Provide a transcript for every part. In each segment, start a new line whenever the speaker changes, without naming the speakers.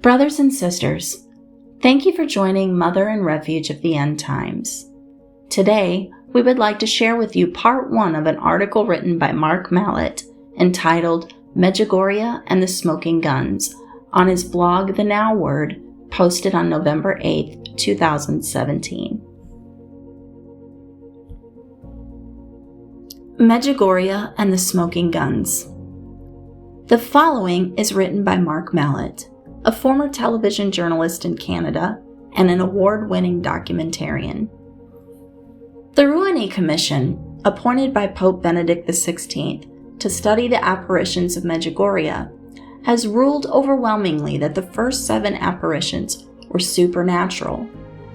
Brothers and sisters, thank you for joining Mother and Refuge of the End Times. Today, we would like to share with you part 1 of an article written by Mark Mallett entitled Medjugorje and the Smoking Guns on his blog The Now Word, posted on November 8, 2017. Medjugorje and the Smoking Guns. The following is written by Mark Mallett, a former television journalist in Canada and an award-winning documentarian. The Ruini Commission, appointed by Pope Benedict XVI to study the apparitions of Medjugorje, has ruled overwhelmingly that the first 7 apparitions were supernatural,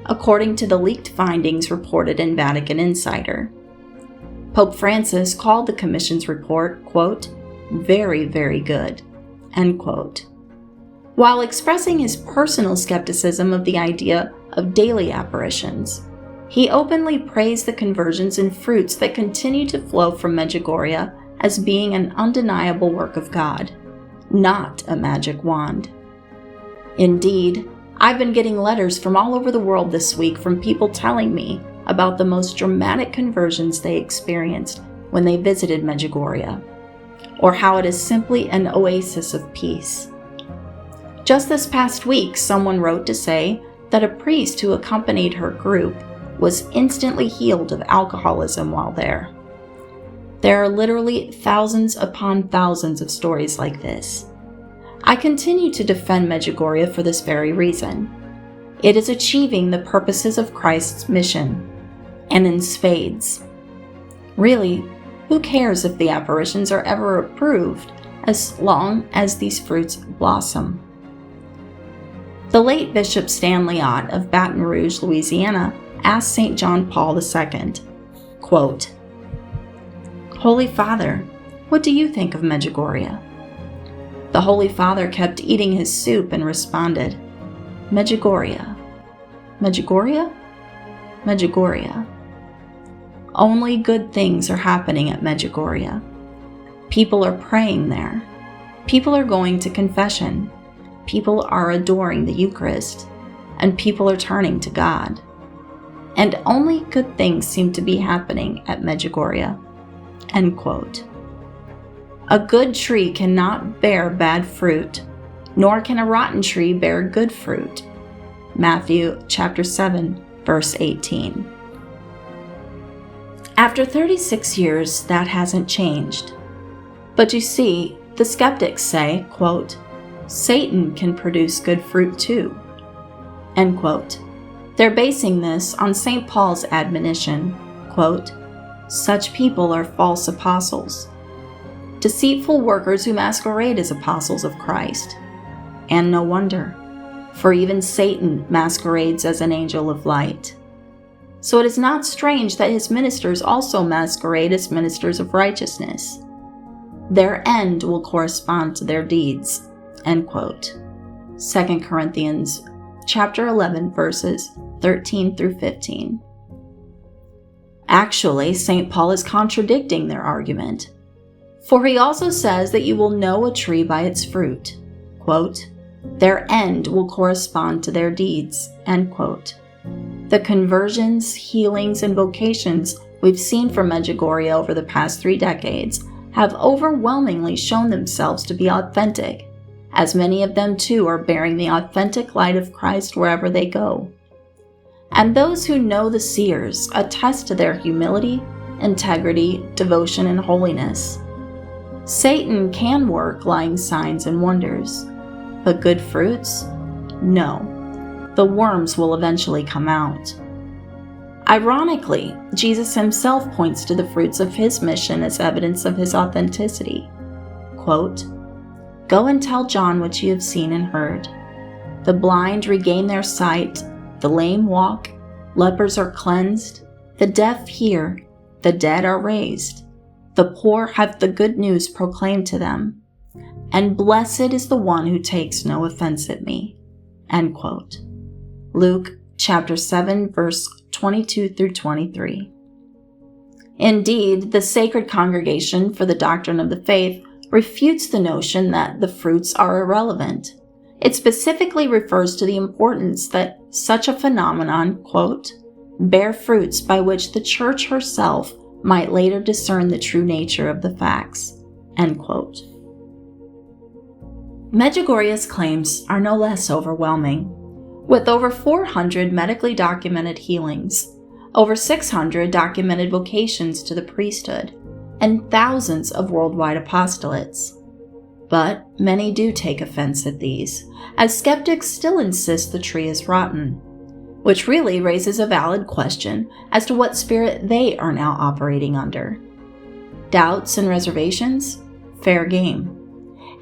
according to the leaked findings reported in Vatican Insider. Pope Francis called the Commission's report, quote, very, very good, end quote. While expressing his personal skepticism of the idea of daily apparitions, he openly praised the conversions and fruits that continue to flow from Medjugorje as being an undeniable work of God, not a magic wand. Indeed, I've been getting letters from all over the world this week from people telling me about the most dramatic conversions they experienced when they visited Medjugorje, or how it is simply an oasis of peace. Just this past week, someone wrote to say that a priest who accompanied her group was instantly healed of alcoholism while there. There are literally thousands upon thousands of stories like this. I continue to defend Medjugorje for this very reason. It is achieving the purposes of Christ's mission, and in spades. Really, who cares if the apparitions are ever approved as long as these fruits blossom? The late Bishop Stanley Ott of Baton Rouge, Louisiana, asked St. John Paul II, quote, Holy Father, what do you think of Medjugorje? The Holy Father kept eating his soup and responded, Medjugorje. Medjugorje? Medjugorje. Only good things are happening at Medjugorje. People are praying there. People are going to confession. People are adoring the Eucharist. And people are turning to God. And only good things seem to be happening at Medjugorje. End quote. A good tree cannot bear bad fruit, nor can a rotten tree bear good fruit. Matthew chapter 7, verse 18. After 36 years, that hasn't changed. But you see, the skeptics say, quote, Satan can produce good fruit too, end quote. They're basing this on St. Paul's admonition, quote, such people are false apostles, deceitful workers who masquerade as apostles of Christ. And no wonder, for even Satan masquerades as an angel of light. So it is not strange that his ministers also masquerade as ministers of righteousness. Their end will correspond to their deeds, end quote. 2 Corinthians chapter 11, verses 13 through 15. Actually, St. Paul is contradicting their argument, for he also says that you will know a tree by its fruit. Quote, their end will correspond to their deeds, end quote. The conversions, healings, and vocations we've seen from Medjugorje over the past 3 decades have overwhelmingly shown themselves to be authentic, as many of them too are bearing the authentic light of Christ wherever they go. And those who know the seers attest to their humility, integrity, devotion, and holiness. Satan can work lying signs and wonders, but good fruits? No. The worms will eventually come out. Ironically, Jesus himself points to the fruits of his mission as evidence of his authenticity. Quote, Go and tell John what you have seen and heard. The blind regain their sight, the lame walk, lepers are cleansed, the deaf hear, the dead are raised, the poor have the good news proclaimed to them, and blessed is the one who takes no offense at me. End quote. Luke chapter 7, verse 22 through 23. Indeed, the Sacred Congregation for the Doctrine of the Faith refutes the notion that the fruits are irrelevant. It specifically refers to the importance that such a phenomenon, quote, bear fruits by which the Church herself might later discern the true nature of the facts, end quote. Medjugorje's claims are no less overwhelming. With over 400 medically documented healings, over 600 documented vocations to the priesthood, and thousands of worldwide apostolates. But many do take offense at these, as skeptics still insist the tree is rotten, which really raises a valid question as to what spirit they are now operating under. Doubts and reservations? Fair game.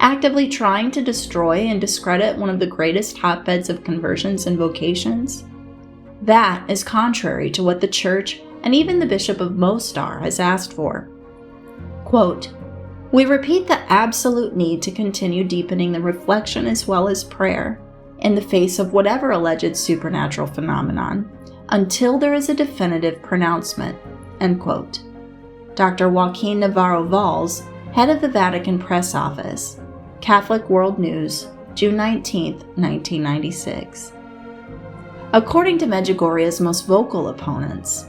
Actively trying to destroy and discredit one of the greatest hotbeds of conversions and vocations? That is contrary to what the Church and even the Bishop of Mostar has asked for. Quote, we repeat the absolute need to continue deepening the reflection as well as prayer in the face of whatever alleged supernatural phenomenon until there is a definitive pronouncement, end quote. Dr. Joaquin Navarro-Valls, head of the Vatican Press Office, Catholic World News, June 19, 1996. According to Medjugorje's most vocal opponents,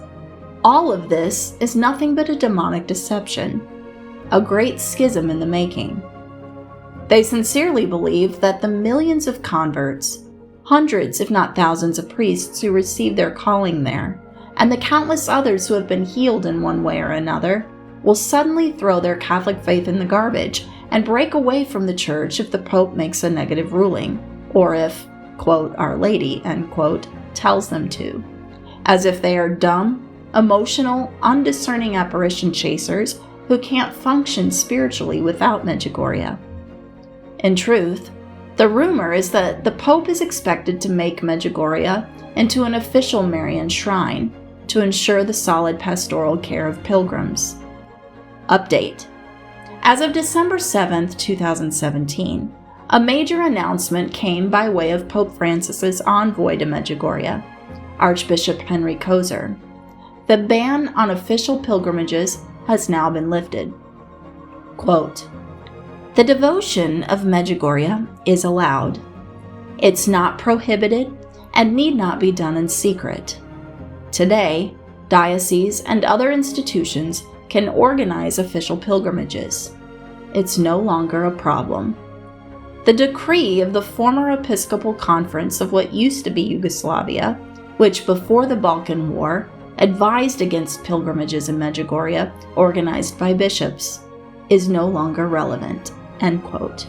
all of this is nothing but a demonic deception, a great schism in the making. They sincerely believe that the millions of converts, hundreds if not thousands of priests who receive their calling there, and the countless others who have been healed in one way or another, will suddenly throw their Catholic faith in the garbage and break away from the Church if the Pope makes a negative ruling, or if, quote, Our Lady, end quote, tells them to, as if they are dumb, emotional, undiscerning apparition chasers who can't function spiritually without Medjugorje. In truth, the rumor is that the Pope is expected to make Medjugorje into an official Marian shrine to ensure the solid pastoral care of pilgrims. Update. As of December 7, 2017, a major announcement came by way of Pope Francis's envoy to Medjugorje, Archbishop Henry Kozer. The ban on official pilgrimages has now been lifted. Quote, the devotion of Medjugorje is allowed. It's not prohibited and need not be done in secret. Today, dioceses and other institutions can organize official pilgrimages. It's no longer a problem. The decree of the former Episcopal Conference of what used to be Yugoslavia, which before the Balkan War advised against pilgrimages in Medjugorje organized by bishops, is no longer relevant, end quote.